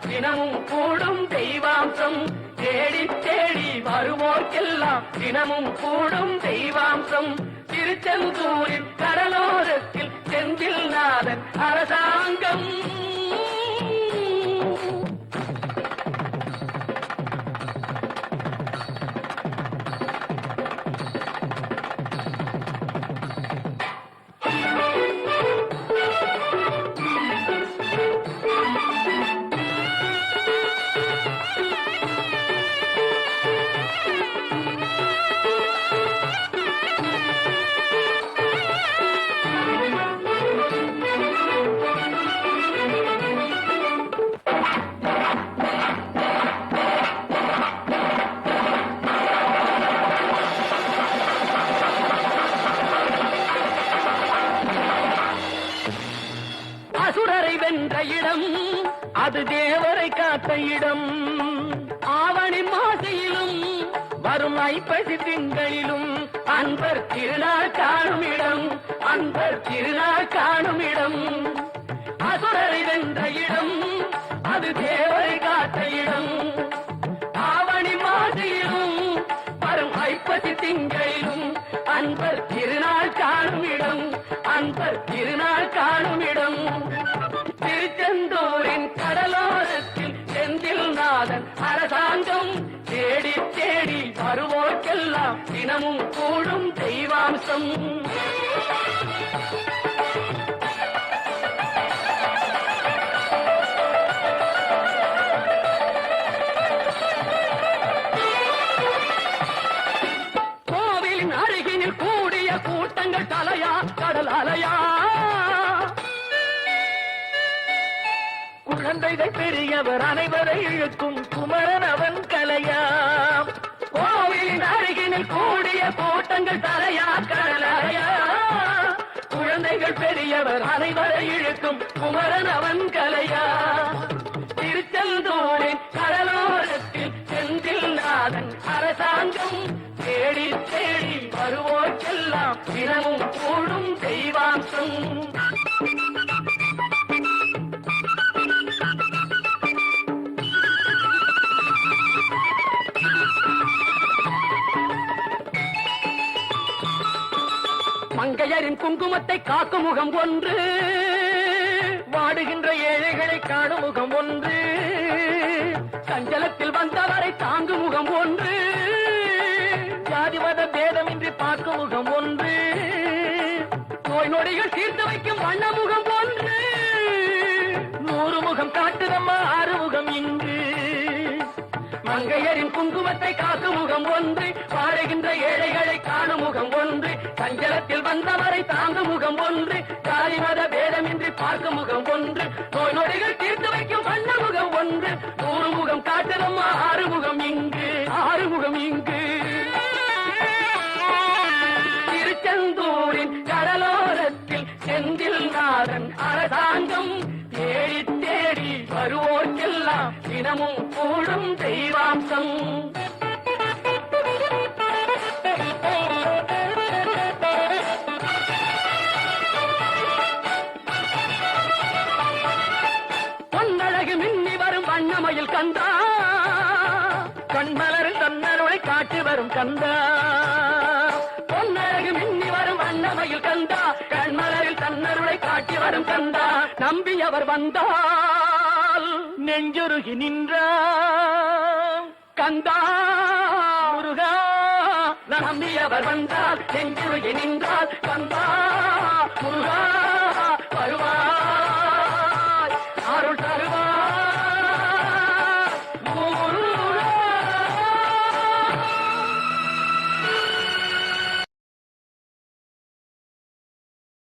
தினமும் கூடும் தெய்வாம்சம் தேடி தேடி வருவோர்க்கெல்லாம் தினமும் கூடும் தெய்வாம்சம் திருச்செந்தூரின் கடலோரத்தில் செந்தில் நாதன் அரசாங்கம். அசுரரை வென்ற இடம் அது தேவரை காத்த இடம். ஆவணி மாசையிலும் வரும் ஐப்பசி திங்களிலும் அன்பர் திருநாள் காணும் இடம், அன்பர் திருநாள் காணும் இடம். அசுரரை வென்ற இடம் அது தேவரை காத்த இடம். ஆவணி மாசையிலும் வரும் ஐப்பசி திங்களிலும் அன்பர் திருநாள் காணும் இடம், அன்பர் திருநாள் காணும் இடம். திருச்செந்தூரின் கடலோரத்தில் செந்தில் நாதன் அரசாங்கம் தேடி தேடி வருவோர்க்கெல்லாம் தினமும் கூடும் தெய்வாம்சம். கோவிலின் அருகினில் கூடிய கூட்டங்கள் தலையா கடல் அலையா, குழந்தைகள் பெரியவர் அனைவரை இழுக்கும் குமரன் அவன் கலையா. கோவிலின் அருகினில் கூடிய கூட்டங்கள் தலையா கடலையா, குழந்தைகள் பெரியவர் அனைவரை இழுக்கும் குமரன் அவன் கலையா. திருச்செந்தூரின் கடலோரத்தில் செந்தில் நாதன் அரசாங்கம் தேடி தேடி வருவோர்க்கெல்லாம் தினமும் கூடும் தெய்வாம்சம். மங்கையரின் குங்குமத்தை காக்கும் முகம் ஒன்று, வாடுகின்ற ஏழைகளை காணும் முகம் ஒன்று, சஞ்சலத்தில் வந்தவரை தாங்கும் முகம் ஒன்று, ஜாதி மத பேதமின்றி பார்க்கும் முகம் ஒன்று, நோய் நொடிகள் தீர்த்து வைக்கும் வண்ண முகம் ஒன்று. 100 முகம் காட்டுதம்மா 6 முகம் இங்கு. மங்கையரின் குங்குமத்தை காக்கும் முகம் ஒன்று, வாடுகின்ற ஏழைகளை காணும் முகம் ஒன்று, சஞ்சலத்தில் வந்தவரை தாங்கும் முகம் ஒன்று, ஜாதி மத பேதமின்றி பார்க்கும் முகம் ஒன்று, நோய் நொடிகள் தீர்த்து வைக்கும் வண்ண முகம் ஒன்று. 100 முகம் காட்டுதம்மா 6 முகம் இங்கு, 6 முகம் இங்கு. திருச்செந்தூரின் கடலோரத்தில் செந்தில் நாதன் அரசாங்கம் தேடி தேடி வருவோர்க்கெல்லாம் தினமும் கூடும் தெய்வாம்சம். பொன்னழகு மின்னி வரும் வண்ணமயில் கந்தா, கண்மலரில் தன்னருளை காட்டி வரும் கந்தா. பொன்னழகு மின்னி வரும் வண்ணமயில் கந்தா, கண்மலரில் தன்னருளை காட்டி வரும் கந்தா. நம்பியவர் வந்தால் நெஞ்சுருகி நின்றான் கந்தா முருகா. நம்பியவர் வந்தால் நெஞ்சுருகி நின்றால் கந்தா